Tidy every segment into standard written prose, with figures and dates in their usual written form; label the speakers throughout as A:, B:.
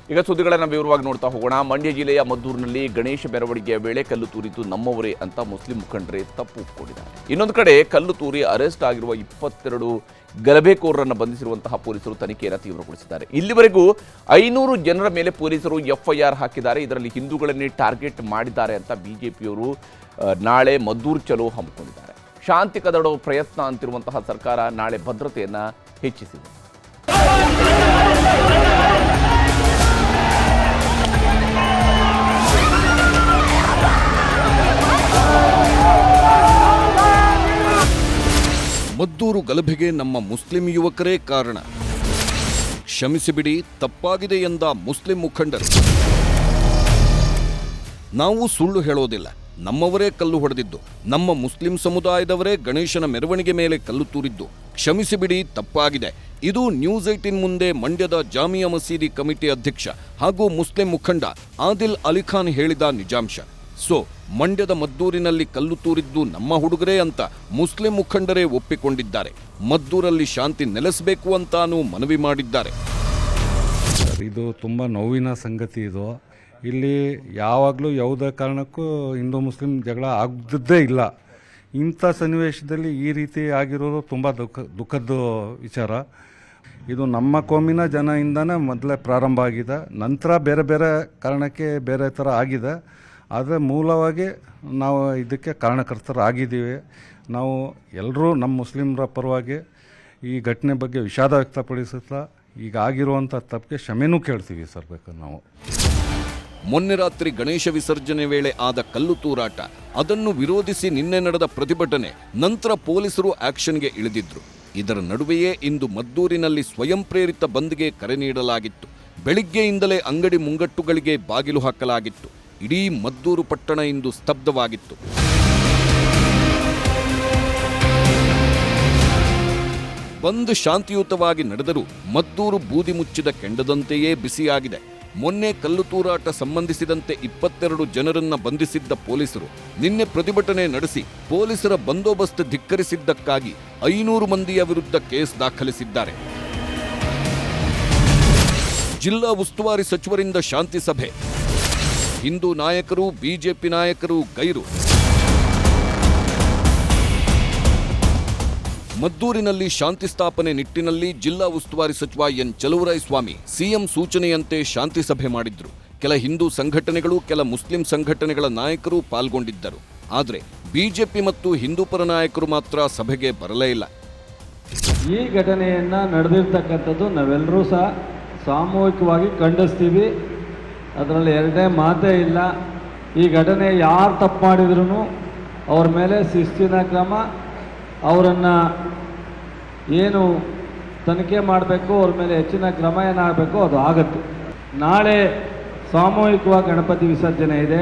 A: ಈಗ ಸುದ್ದಿಗಳನ್ನು ವಿವರವಾಗಿ ನೋಡ್ತಾ ಹೋಗೋಣ. ಮಂಡ್ಯ ಜಿಲ್ಲೆಯ ಮದ್ದೂರಿನಲ್ಲಿ ಗಣೇಶ ಮೆರವಣಿಗೆಯ ವೇಳೆ ಕಲ್ಲು ತೂರಿದ್ದು ನಮ್ಮವರೇ ಅಂತ ಮುಸ್ಲಿಂ ಮುಖಂಡರೇ ತಪ್ಪು ಒಪ್ಪಿಕೊಂಡಿದ್ದಾರೆ. ಇನ್ನೊಂದು ಕಡೆ ಕಲ್ಲು ತೂರಿ ಅರೆಸ್ಟ್ ಆಗಿರುವ 22 ಗಲಭೆಕೋರರನ್ನು ಬಂಧಿಸಿರುವಂತಹ ಪೊಲೀಸರು ತನಿಖೆಯನ್ನು ತೀವ್ರಗೊಳಿಸಿದ್ದಾರೆ. ಇಲ್ಲಿವರೆಗೂ 500 ಜನರ ಮೇಲೆ ಪೊಲೀಸರು ಎಫ್ಐಆರ್ ಹಾಕಿದ್ದಾರೆ. ಇದರಲ್ಲಿ ಹಿಂದೂಗಳನ್ನೇ ಟಾರ್ಗೆಟ್ ಮಾಡಿದ್ದಾರೆ ಅಂತ ಬಿಜೆಪಿಯವರು ನಾಳೆ ಮದ್ದೂರು ಚಲೋ ಹಮ್ಮಿಕೊಂಡಿದ್ದಾರೆ. ಶಾಂತಿ ಕದಡುವ ಪ್ರಯತ್ನ ಅಂತಿರುವಂತಹ ಸರ್ಕಾರ ನಾಳೆ ಭದ್ರತೆಯನ್ನು ಹೆಚ್ಚಿಸಿದೆ.
B: ಮದ್ದೂರು ಗಲಭೆಗೆ ನಮ್ಮ ಮುಸ್ಲಿಂ ಯುವಕರೇ ಕಾರಣ, ಕ್ಷಮಿಸಿಬಿಡಿ, ತಪ್ಪಾಗಿದೆ ಎಂದ ಮುಸ್ಲಿಂ ಮುಖಂಡರು. ನಾವು ಸುಳ್ಳು ಹೇಳೋದಿಲ್ಲ, ನಮ್ಮವರೇ ಕಲ್ಲು ಹೊಡೆದಿದ್ದು, ನಮ್ಮ ಮುಸ್ಲಿಂ ಸಮುದಾಯದವರೇ ಗಣೇಶನ ಮೆರವಣಿಗೆ ಮೇಲೆ ಕಲ್ಲು ತೂರಿದ್ದು, ಕ್ಷಮಿಸಿಬಿಡಿ, ತಪ್ಪಾಗಿದೆ. ಇದು ನ್ಯೂಸ್ 18 ಮುಂದೆ ಮಂಡ್ಯದ ಜಾಮಿಯಾ ಮಸೀದಿ ಕಮಿಟಿ ಅಧ್ಯಕ್ಷ ಹಾಗೂ ಮುಸ್ಲಿಂ ಮುಖಂಡ ಆದಿಲ್ ಅಲಿಖಾನ್ ಹೇಳಿದ ನಿಜಾಂಶ. ಸೊ ಮಂಡ್ಯದ ಮದ್ದೂರಿನಲ್ಲಿ ಕಲ್ಲು ತೂರಿದ್ದು ನಮ್ಮ ಹುಡುಗರೇ ಅಂತ ಮುಸ್ಲಿಂ ಮುಖಂಡರೇ ಒಪ್ಪಿಕೊಂಡಿದ್ದಾರೆ. ಮದ್ದೂರಲ್ಲಿ ಶಾಂತಿ ನೆಲೆಸಬೇಕು ಅಂತಾನೂ ಮನವಿ ಮಾಡಿದ್ದಾರೆ.
C: ಇದು ತುಂಬ ನೋವಿನ ಸಂಗತಿ. ಇದು ಇಲ್ಲಿ ಯಾವಾಗಲೂ ಯಾವುದೇ ಕಾರಣಕ್ಕೂ ಹಿಂದೂ ಮುಸ್ಲಿಂ ಜಗಳ ಆಗದ್ದೇ ಇಲ್ಲ. ಇಂಥ ಸನ್ನಿವೇಶದಲ್ಲಿ ಈ ರೀತಿ ಆಗಿರೋದು ತುಂಬ ದುಃಖದ ವಿಚಾರ. ಇದು ನಮ್ಮ ಕೋಮಿನ ಜನರಿಂದನೇ ಮೊದಲೇ ಪ್ರಾರಂಭ ಆಗಿದೆ, ನಂತರ ಬೇರೆ ಬೇರೆ ಕಾರಣಕ್ಕೆ ಬೇರೆ ಥರ ಆಗಿದೆ. ಆದರೆ ಮೂಲವಾಗಿ ನಾವು ಇದಕ್ಕೆ ಕಾರಣಕರ್ತರಾಗಿದ್ದೀವಿ. ನಾವು ಎಲ್ಲರೂ ನಮ್ಮ ಮುಸ್ಲಿಮರ ಪರವಾಗಿ ಈ ಘಟನೆ ಬಗ್ಗೆ ವಿಷಾದ ವ್ಯಕ್ತಪಡಿಸುತ್ತಾ ಈಗ ಆಗಿರುವಂಥ ತಪ್ಪಿಗೆ ಕ್ಷಮೆನೂ ಕೇಳ್ತೀವಿ ಸರ್. ಬೇಕಾದ್ರೆ ನಾವು
B: ಮೊನ್ನೆ ರಾತ್ರಿ ಗಣೇಶ ವಿಸರ್ಜನೆ ವೇಳೆ ಆದ ಕಲ್ಲು ತೂರಾಟ, ಅದನ್ನು ವಿರೋಧಿಸಿ ನಿನ್ನೆ ನಡೆದ ಪ್ರತಿಭಟನೆ, ನಂತರ ಪೊಲೀಸರು ಆಕ್ಷನ್ಗೆ ಇಳಿದಿದ್ರು. ಇದರ ನಡುವೆಯೇ ಇಂದು ಮದ್ದೂರಿನಲ್ಲಿ ಸ್ವಯಂ ಪ್ರೇರಿತ ಬಂದ್ಗೆ ಕರೆ ನೀಡಲಾಗಿತ್ತು. ಬೆಳಿಗ್ಗೆಯಿಂದಲೇ ಅಂಗಡಿ ಮುಂಗಟ್ಟುಗಳಿಗೆ ಬಾಗಿಲು ಹಾಕಲಾಗಿತ್ತು. ಇಡೀ ಮದ್ದೂರು ಪಟ್ಟಣ ಇಂದು ಸ್ತಬ್ಧವಾಗಿತ್ತು. ಬಂದ್ ಶಾಂತಿಯುತವಾಗಿ ನಡೆದರೂ ಮದ್ದೂರು ಬೂದಿ ಮುಚ್ಚಿದ ಕೆಂಡದಂತೆಯೇ ಬಿಸಿಯಾಗಿದೆ. ಮೊನ್ನೆ ಕಲ್ಲು ತೂರಾಟ ಸಂಬಂಧಿಸಿದಂತೆ 22 ಜನರನ್ನ ಬಂಧಿಸಿದ್ದ ಪೊಲೀಸರು ನಿನ್ನೆ ಪ್ರತಿಭಟನೆ ನಡೆಸಿ ಪೊಲೀಸರ ಬಂದೋಬಸ್ತ್ ಧಿಕ್ಕರಿಸಿದ್ದಕ್ಕಾಗಿ 500 ಮಂದಿಯ ವಿರುದ್ಧ ಕೇಸ್ ದಾಖಲಿಸಿದ್ದಾರೆ. ಜಿಲ್ಲಾ ಉಸ್ತುವಾರಿ ಸಚಿವರಿಂದ ಶಾಂತಿ ಸಭೆ, ಹಿಂದೂ ನಾಯಕರು ಬಿಜೆಪಿ ನಾಯಕರು ಗೈರು. ಮದ್ದೂರಿನಲ್ಲಿ ಶಾಂತಿ ಸ್ಥಾಪನೆ ನಿಟ್ಟಿನಲ್ಲಿ ಜಿಲ್ಲಾ ಉಸ್ತುವಾರಿ ಸಚಿವ ಎನ್ ಚಲುವರಾಯಸ್ವಾಮಿ ಸಿಎಂ ಸೂಚನೆಯಂತೆ ಶಾಂತಿ ಸಭೆ ಮಾಡಿದ್ರು. ಕೆಲ ಹಿಂದೂ ಸಂಘಟನೆಗಳು, ಕೆಲ ಮುಸ್ಲಿಂ ಸಂಘಟನೆಗಳ ನಾಯಕರು ಪಾಲ್ಗೊಂಡಿದ್ದರು. ಆದರೆ ಬಿಜೆಪಿ ಮತ್ತು ಹಿಂದೂ ಪರ ನಾಯಕರು ಮಾತ್ರ ಸಭೆಗೆ ಬರಲೇ ಇಲ್ಲ.
D: ಈ ಘಟನೆಯನ್ನ ನಡೆದಿರ್ತಕ್ಕಂಥದ್ದು ನಾವೆಲ್ಲರೂ ಸಹ ಸಾಮೂಹಿಕವಾಗಿ ಖಂಡಿಸ್ತೀವಿ. ಅದರಲ್ಲಿ ಎರಡನೇ ಮಾತೇ ಇಲ್ಲ. ಈ ಘಟನೆ ಯಾರು ತಪ್ಪು ಮಾಡಿದ್ರು ಅವ್ರ ಮೇಲೆ ಶಿಸ್ತಿನ ಕ್ರಮ, ಅವರನ್ನು ಏನು ತನಿಖೆ ಮಾಡಬೇಕು, ಅವ್ರ ಮೇಲೆ ಹೆಚ್ಚಿನ ಕ್ರಮ ಏನಾಗಬೇಕು ಅದು ಆಗುತ್ತೆ. ನಾಳೆ ಸಾಮೂಹಿಕವಾಗಿ ಗಣಪತಿ ವಿಸರ್ಜನೆ ಇದೆ.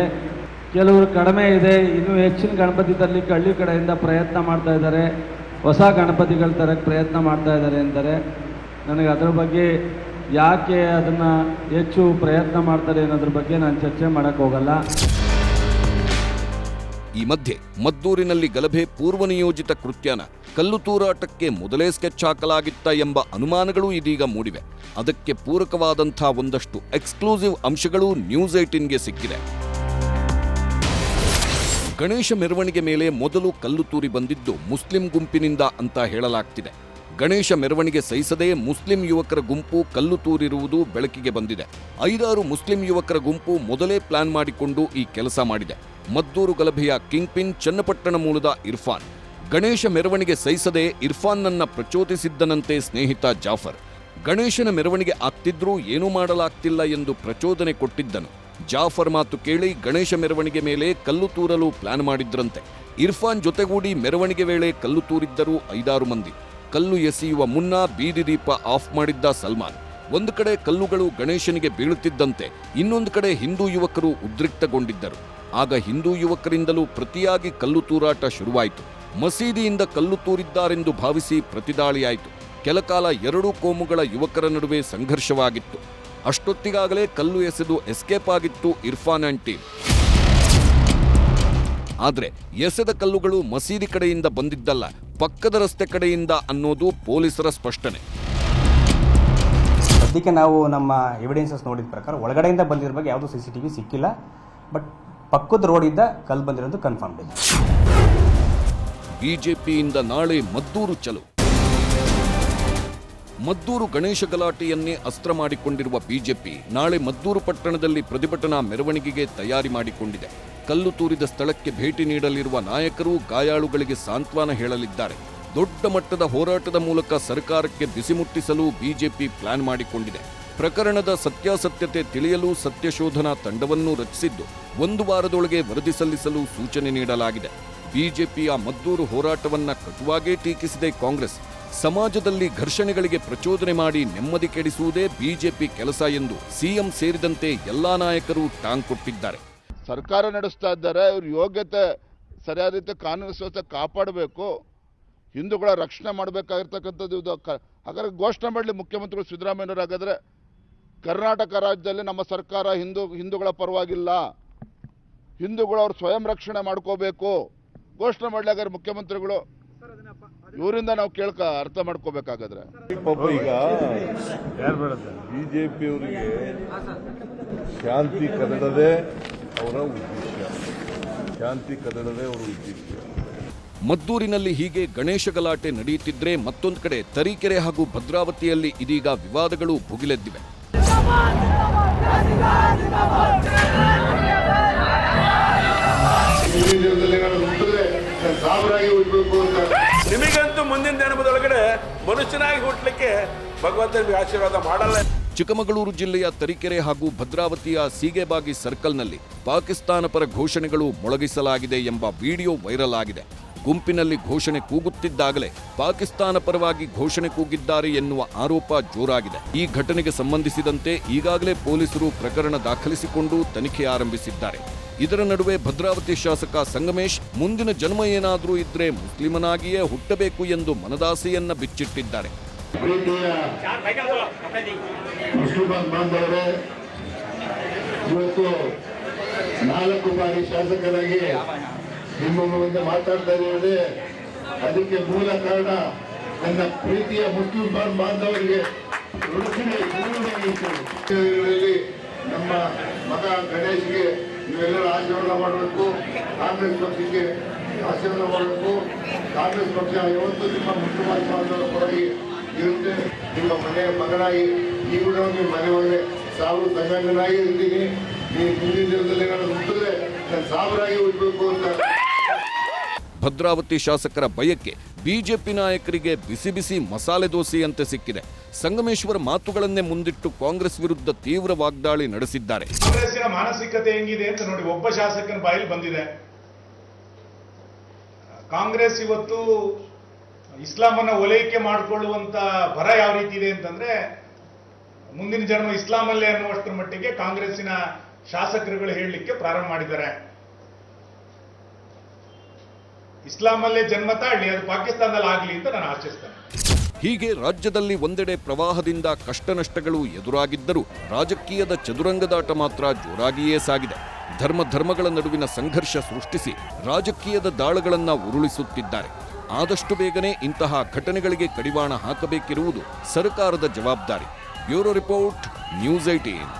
D: ಕೆಲವರು ಕಡಿಮೆ ಇದೆ, ಇನ್ನೂ ಹೆಚ್ಚಿನ ಗಣಪತಿ ತರಲಿಕ್ಕೆ ಹಳ್ಳಿ ಕಡೆಯಿಂದ ಪ್ರಯತ್ನ ಮಾಡ್ತಾ ಇದ್ದಾರೆ, ಹೊಸ ಗಣಪತಿಗಳ ತರಕ್ಕೆ ಪ್ರಯತ್ನ ಮಾಡ್ತಾ ಇದ್ದಾರೆ ಅಂತಾರೆ. ನನಗೆ ಅದರ ಬಗ್ಗೆ ಯಾಕೆ ಅದನ್ನು ಹೆಚ್ಚು ಪ್ರಯತ್ನ ಮಾಡ್ತಾರೆ ಅನ್ನೋದ್ರ ಬಗ್ಗೆ ನಾನು ಚರ್ಚೆ ಮಾಡೋಕ್ಕೆ ಹೋಗಲ್ಲ.
B: ಈ ಮಧ್ಯೆ ಮದ್ದೂರಿನಲ್ಲಿ ಗಲಭೆ ಪೂರ್ವನಿಯೋಜಿತ ಕೃತ್ಯನ, ಕಲ್ಲು ತೂರಾಟಕ್ಕೆ ಮೊದಲೇ ಸ್ಕೆಚ್ ಹಾಕಲಾಗಿತ್ತ ಎಂಬ ಅನುಮಾನಗಳು ಇದೀಗ ಮೂಡಿವೆ. ಅದಕ್ಕೆ ಪೂರಕವಾದಂಥ ಒಂದಷ್ಟು ಎಕ್ಸ್ಕ್ಲೂಸಿವ್ ಅಂಶಗಳು ನ್ಯೂಸ್ 18ಗೆ ಸಿಕ್ಕಿದೆ. ಗಣೇಶ ಮೆರವಣಿಗೆ ಮೇಲೆ ಮೊದಲು ಕಲ್ಲು ತೂರಿ ಬಂದಿದ್ದು ಮುಸ್ಲಿಂ ಗುಂಪಿನಿಂದ ಅಂತ ಹೇಳಲಾಗ್ತಿದೆ. ಗಣೇಶ ಮೆರವಣಿಗೆ ಸಹಿಸದೆ ಮುಸ್ಲಿಂ ಯುವಕರ ಗುಂಪು ಕಲ್ಲು ತೂರಿರುವುದು ಬೆಳಕಿಗೆ ಬಂದಿದೆ. 5-6 ಮುಸ್ಲಿಂ ಯುವಕರ ಗುಂಪು ಮೊದಲೇ ಪ್ಲಾನ್ ಮಾಡಿಕೊಂಡು ಈ ಕೆಲಸ ಮಾಡಿದೆ. ಮದ್ದೂರು ಗಲಭೆಯ ಕಿಂಗ್ ಪಿನ್ ಚನ್ನಪಟ್ಟಣ ಮೂಲದ ಇರ್ಫಾನ್ ಗಣೇಶ ಮೆರವಣಿಗೆ ಸಹಿಸದೆ ಇರ್ಫಾನ್ನನ್ನ ಪ್ರಚೋದಿಸಿದ್ದನಂತೆ ಸ್ನೇಹಿತ ಜಾಫರ್. ಗಣೇಶನ ಮೆರವಣಿಗೆ ಆಗ್ತಿದ್ರೂ ಏನೂ ಮಾಡಲಾಗ್ತಿಲ್ಲ ಎಂದು ಪ್ರಚೋದನೆ ಕೊಟ್ಟಿದ್ದನು. ಜಾಫರ್ ಮಾತು ಕೇಳಿ ಗಣೇಶ ಮೆರವಣಿಗೆ ಮೇಲೆ ಕಲ್ಲು ತೂರಲು ಪ್ಲಾನ್ ಮಾಡಿದ್ರಂತೆ. ಇರ್ಫಾನ್ ಜೊತೆಗೂಡಿ ಮೆರವಣಿಗೆ ವೇಳೆ ಕಲ್ಲು ತೂರಿದ್ದರು 5-6 ಮಂದಿ. ಕಲ್ಲು ಎಸೆಯುವ ಮುನ್ನ ಬೀದಿ ದೀಪ ಆಫ್ ಮಾಡಿದ್ದ ಸಲ್ಮಾನ್. ಒಂದು ಕಡೆ ಕಲ್ಲುಗಳು ಗಣೇಶನಿಗೆ ಬೀಳುತ್ತಿದ್ದಂತೆ ಇನ್ನೊಂದು ಕಡೆ ಹಿಂದೂ ಯುವಕರು ಉದ್ರಿಕ್ತಗೊಂಡಿದ್ದರು. ಆಗ ಹಿಂದೂ ಯುವಕರಿಂದಲೂ ಪ್ರತಿಯಾಗಿ ಕಲ್ಲು ತೂರಾಟ ಶುರುವಾಯಿತು. ಮಸೀದಿಯಿಂದ ಕಲ್ಲು ತೂರಿದ್ದಾರೆಂದು ಭಾವಿಸಿ ಪ್ರತಿದಾಳಿಯಾಯಿತು. ಕೆಲಕಾಲ ಎರಡೂ ಕೋಮುಗಳ ಯುವಕರ ನಡುವೆ ಸಂಘರ್ಷವಾಗಿತ್ತು. ಅಷ್ಟೊತ್ತಿಗಾಗಲೇ ಕಲ್ಲು ಎಸೆದು ಎಸ್ಕೇಪ್ ಆಗಿತ್ತು ಇರ್ಫಾನ್ ಅಂಡ್ ಟೀಮ್. ಆದರೆ ಎಸೆದ ಕಲ್ಲುಗಳು ಮಸೀದಿ ಕಡೆಯಿಂದ ಬಂದಿದ್ದಲ್ಲ, ಪಕ್ಕದ ರಸ್ತೆ ಕಡೆಯಿಂದ ಅನ್ನೋದು ಪೊಲೀಸರ ಸ್ಪಷ್ಟನೆ.
E: ಸದ್ಯಕ್ಕೆ ನಾವು ನಮ್ಮ ಎವಿಡೆನ್ಸಸ್ ನೋಡಿದ ಪ್ರಕಾರ ಒಳಗಡೆಯಿಂದ ಬಂದಿರೋ ಬಗ್ಗೆ ಯಾವುದೂ CCTV ಸಿಕ್ಕಿಲ್ಲ. ಬಟ್ ಪಕ್ಕದ ರೋಡಿಂದ ಕಲ್ಲು ಬಂದಿರೋದು ಕನ್ಫರ್ಮ್ ಇದೆ.
B: ಬಿಜೆಪಿಯಿಂದ ನಾಳೆ ಮದ್ದೂರು ಚಲೋ. ಮದ್ದೂರು ಗಣೇಶ ಗಲಾಟೆಯನ್ನೇ ಅಸ್ತ್ರ ಮಾಡಿಕೊಂಡಿರುವ ಬಿಜೆಪಿ ನಾಳೆ ಮದ್ದೂರು ಪಟ್ಟಣದಲ್ಲಿ ಪ್ರತಿಭಟನಾ ಮೆರವಣಿಗೆಗೆ ತಯಾರಿ ಮಾಡಿಕೊಂಡಿದೆ. ಕಲ್ಲು ತೂರಿದ ಸ್ಥಳಕ್ಕೆ ಭೇಟಿ ನೀಡಲಿರುವ ನಾಯಕರು ಗಾಯಾಳುಗಳಿಗೆ ಸಾಂತ್ವನ ಹೇಳಲಿದ್ದಾರೆ. ದೊಡ್ಡ ಮಟ್ಟದ ಹೋರಾಟದ ಮೂಲಕ ಸರ್ಕಾರಕ್ಕೆ ಬಿಸಿ ಮುಟ್ಟಿಸಲು ಬಿಜೆಪಿ ಪ್ಲಾನ್ ಮಾಡಿಕೊಂಡಿದೆ. ಪ್ರಕರಣದ ಸತ್ಯಾಸತ್ಯತೆ ತಿಳಿಯಲು ಸತ್ಯಶೋಧನಾ ತಂಡವನ್ನು ರಚಿಸಿದ್ದು 1 ವಾರದೊಳಗೆ ವರದಿ ಸಲ್ಲಿಸಲು ಸೂಚನೆ ನೀಡಲಾಗಿದೆ. ಬಿಜೆಪಿಯ ಮದ್ದೂರು ಹೋರಾಟವನ್ನ ಕಟುವಾಗೇ ಟೀಕಿಸಿದೆ ಕಾಂಗ್ರೆಸ್. ಸಮಾಜದಲ್ಲಿ ಘರ್ಷಣೆಗಳಿಗೆ ಪ್ರಚೋದನೆ ಮಾಡಿ ನೆಮ್ಮದಿ ಕೆಡಿಸುವುದೇ ಬಿಜೆಪಿ ಕೆಲಸ ಎಂದು ಸಿಎಂ ಸೇರಿದಂತೆ ಎಲ್ಲಾ ನಾಯಕರು ಟಾಂಗ್ ಕೊಟ್ಟಿದ್ದಾರೆ.
F: ಸರ್ಕಾರ ನಡೆಸ್ತಾ ಇದ್ದಾರೆ, ಇವ್ರ ಯೋಗ್ಯತೆ ಸರಿಯಾದ ರೀತಿ ಕಾನೂನು ಸುವ್ಯವಸ್ಥೆ ಕಾಪಾಡಬೇಕು, ಹಿಂದೂಗಳ ರಕ್ಷಣೆ ಮಾಡಬೇಕಾಗಿರ್ತಕ್ಕಂಥದ್ದು ಇದು. ಹಾಗಾದ್ರೆ ಘೋಷಣೆ ಮಾಡಲಿ ಮುಖ್ಯಮಂತ್ರಿಗಳು ಸಿದ್ದರಾಮಯ್ಯನವರು. ಹಾಗಾದ್ರೆ ಕರ್ನಾಟಕ ರಾಜ್ಯದಲ್ಲಿ ನಮ್ಮ ಸರ್ಕಾರ ಹಿಂದೂಗಳ ಪರವಾಗಿಲ್ಲ, ಹಿಂದೂಗಳು ಅವ್ರು ಸ್ವಯಂ ರಕ್ಷಣೆ ಮಾಡ್ಕೋಬೇಕು ಘೋಷಣೆ ಮಾಡಲಿ. ಹಾಗಾದ್ರೆ ಮುಖ್ಯಮಂತ್ರಿಗಳು ಇವರಿಂದ ನಾವು ಅರ್ಥ ಮಾಡ್ಕೋಬೇಕಾಗಾದ್ರೆ
G: ಈಗ ಬಿಜೆಪಿಯವರಿಗೆ ಶಾಂತಿ ಕದಡದೆ ಅವರ ಉದ್ದೇಶ, ಶಾಂತಿ ಕದಡದೆ ಅವರ ಉದ್ದೇಶ.
B: ಮದ್ದೂರಿನಲ್ಲಿ ಹೀಗೆ ಗಣೇಶ ಗಲಾಟೆ ನಡೆಯುತ್ತಿದ್ರೆ ಮತ್ತೊಂದು ಕಡೆ ತರೀಕೆರೆ ಹಾಗೂ ಭದ್ರಾವತಿಯಲ್ಲಿ ಇದೀಗ ವಿವಾದಗಳು ಭುಗಿಲೆದ್ದಿವೆ.
H: ನಿಮಗಂತೂ ಮುಂದಿನ ದಿನದೊಳಗಡೆ ಮನುಷ್ಯನಾಗಿ ಹುಟ್ಟಲಿಕ್ಕೆ ಭಗವಂತನಿಗೆ ಆಶೀರ್ವಾದ ಮಾಡಲ್ಲ.
B: ಚಿಕ್ಕಮಗಳೂರು ಜಿಲ್ಲೆಯ ತರೀಕೆರೆ ಹಾಗೂ ಭದ್ರಾವತಿಯ ಸೀಗೆಬಾಗಿ ಸರ್ಕಲ್ನಲ್ಲಿ ಪಾಕಿಸ್ತಾನ ಪರ ಘೋಷಣೆಗಳು ಮೊಳಗಿಸಲಾಗಿದೆ ಎಂಬ ವಿಡಿಯೋ ವೈರಲ್ ಆಗಿದೆ. ಗುಂಪಿನಲ್ಲಿ ಘೋಷಣೆ ಕೂಗುತ್ತಿದ್ದಾಗಲೇ ಪಾಕಿಸ್ತಾನ ಪರವಾಗಿ ಘೋಷಣೆ ಕೂಗಿದ್ದಾರೆ ಎನ್ನುವ ಆರೋಪ ಜೋರಾಗಿದೆ. ಈ ಘಟನೆಗೆ ಸಂಬಂಧಿಸಿದಂತೆ ಈಗಾಗಲೇ ಪೊಲೀಸರು ಪ್ರಕರಣ ದಾಖಲಿಸಿಕೊಂಡು ತನಿಖೆ ಆರಂಭಿಸಿದ್ದಾರೆ. ಇದರ ನಡುವೆ ಭದ್ರಾವತಿ ಶಾಸಕ ಸಂಗಮೇಶ್ ಮುಂದಿನ ಜನ್ಮ ಏನಾದರೂ ಇದ್ರೆ ಮುಸ್ಲಿಮನಾಗಿಯೇ ಹುಟ್ಟಬೇಕು ಎಂದು ಮನದಾಸೆಯನ್ನ ಬಿಚ್ಚಿಟ್ಟಿದ್ದಾರೆ.
I: ಮುಸ್ಲಿಮಾನ್ ಬಾಂಧವರೇ, ಇವತ್ತು 4 ಬಾರಿ ಶಾಸಕರಾಗಿ ನಿಮ್ಮ ಮುಂದೆ ಮಾತಾಡ್ತಾ ಇದ್ದೇವೆ. ಅದಕ್ಕೆ ಮೂಲ ಕಾರಣ ನನ್ನ ಪ್ರೀತಿಯ ಮುಸ್ಲಿಂ ಬಾಂಧವರಿಗೆ ನಮ್ಮ ಮಗ ಗಣೇಶ್ಗೆ ನೀವೆಲ್ಲರೂ ಆಶೀರ್ವಾದ ಮಾಡಬೇಕು. ಕಾಂಗ್ರೆಸ್ ಪಕ್ಷಕ್ಕೆ ಆಶೀರ್ವಾದ ಮಾಡಬೇಕು. ಕಾಂಗ್ರೆಸ್ ಪಕ್ಷ ಯಾವತ್ತೂ ನಿಮ್ಮ ಮುಸ್ಲಿಂ ಬಾಂಧವರ ಪರವಾಗಿ ಇರುತ್ತೆ. ನಿಮ್ಮ ಮನೆಯ ಮಗನಾಗಿ ಈಗಲೂ ನಿಮ್ಮ ಮನೆ ಒಳ್ಳೆ ಸಾವಿರ ಸಂಗನಾಗಿ ಇರ್ತೀನಿ. ನೀವು ಮುಂದಿನ ದಿನದಲ್ಲಿ ನಾನು ಹುಟ್ಟಿದ್ರೆ ನಾನು ಸಾವಿರಾಗಿ ಹುಟ್ಟಬೇಕು ಅಂತ.
B: ಭದ್ರಾವತಿ ಶಾಸಕರ ಬಯಕೆ ಬಿಜೆಪಿ ನಾಯಕರಿಗೆ ಬಿಸಿ ಬಿಸಿ ಮಸಾಲೆ ದೋಸೆಯಂತೆ ಸಿಕ್ಕಿದೆ. ಸಂಗಮೇಶ್ವರ ಮಾತುಗಳನ್ನೇ ಮುಂದಿಟ್ಟು ಕಾಂಗ್ರೆಸ್ ವಿರುದ್ಧ ತೀವ್ರ ವಾಗ್ದಾಳಿ ನಡೆಸಿದ್ದಾರೆ.
J: ಕಾಂಗ್ರೆಸ್ಸಿನ ಮಾನಸಿಕತೆ ಹೆಂಗಿದೆ ಅಂತ ನೋಡಿ, ಒಬ್ಬ ಶಾಸಕನ ಬಾಯಲ್ಲಿ ಬಂದಿದೆ. ಕಾಂಗ್ರೆಸ್ ಇವತ್ತು ಇಸ್ಲಾಮನ್ನ ಓಲೈಕೆ ಮಾಡಿಕೊಳ್ಳುವಂತ ಭರ ಯಾವ ರೀತಿ ಇದೆ ಅಂತಂದ್ರೆ, ಮುಂದಿನ ಜನ್ಮ ಇಸ್ಲಾಮಲ್ಲೇ ಅನ್ನುವಷ್ಟರ ಮಟ್ಟಿಗೆ ಕಾಂಗ್ರೆಸ್ಸಿನ ಶಾಸಕರುಗಳು ಹೇಳಲಿಕ್ಕೆ ಪ್ರಾರಂಭ ಮಾಡಿದ್ದಾರೆ. ಇಸ್ಲಾಮಲ್ಲೇ ಜನ್ಮ ತಾಳಿ, ಅದು ಪಾಕಿಸ್ತಾನದಲ್ಲಿ ಆಗಲಿ ಅಂತ ನಾನು ಆಶಿಸ್ತೇನೆ.
B: ಹೀಗೆ ರಾಜ್ಯದಲ್ಲಿ ಒಂದೆಡೆ ಪ್ರವಾಹದಿಂದ ಕಷ್ಟ ನಷ್ಟಗಳು ಎದುರಾಗಿದ್ದರೂ ರಾಜಕೀಯದ ಚದುರಂಗದಾಟ ಮಾತ್ರ ಜೋರಾಗಿಯೇ ಸಾಗಿದೆ. ಧರ್ಮಗಳ ನಡುವಿನ ಸಂಘರ್ಷ ಸೃಷ್ಟಿಸಿ ರಾಜಕೀಯದ ದಾಳಗಳನ್ನ ಉರುಳಿಸುತ್ತಿದ್ದಾರೆ. ಆದಷ್ಟು ಬೇಗನೆ ಇಂತಹ ಘಟನೆಗಳಿಗೆ ಕಡಿವಾಣ ಹಾಕಬೇಕಿರುವುದು ಸರ್ಕಾರದ ಜವಾಬ್ದಾರಿ. Bureau report, news 18.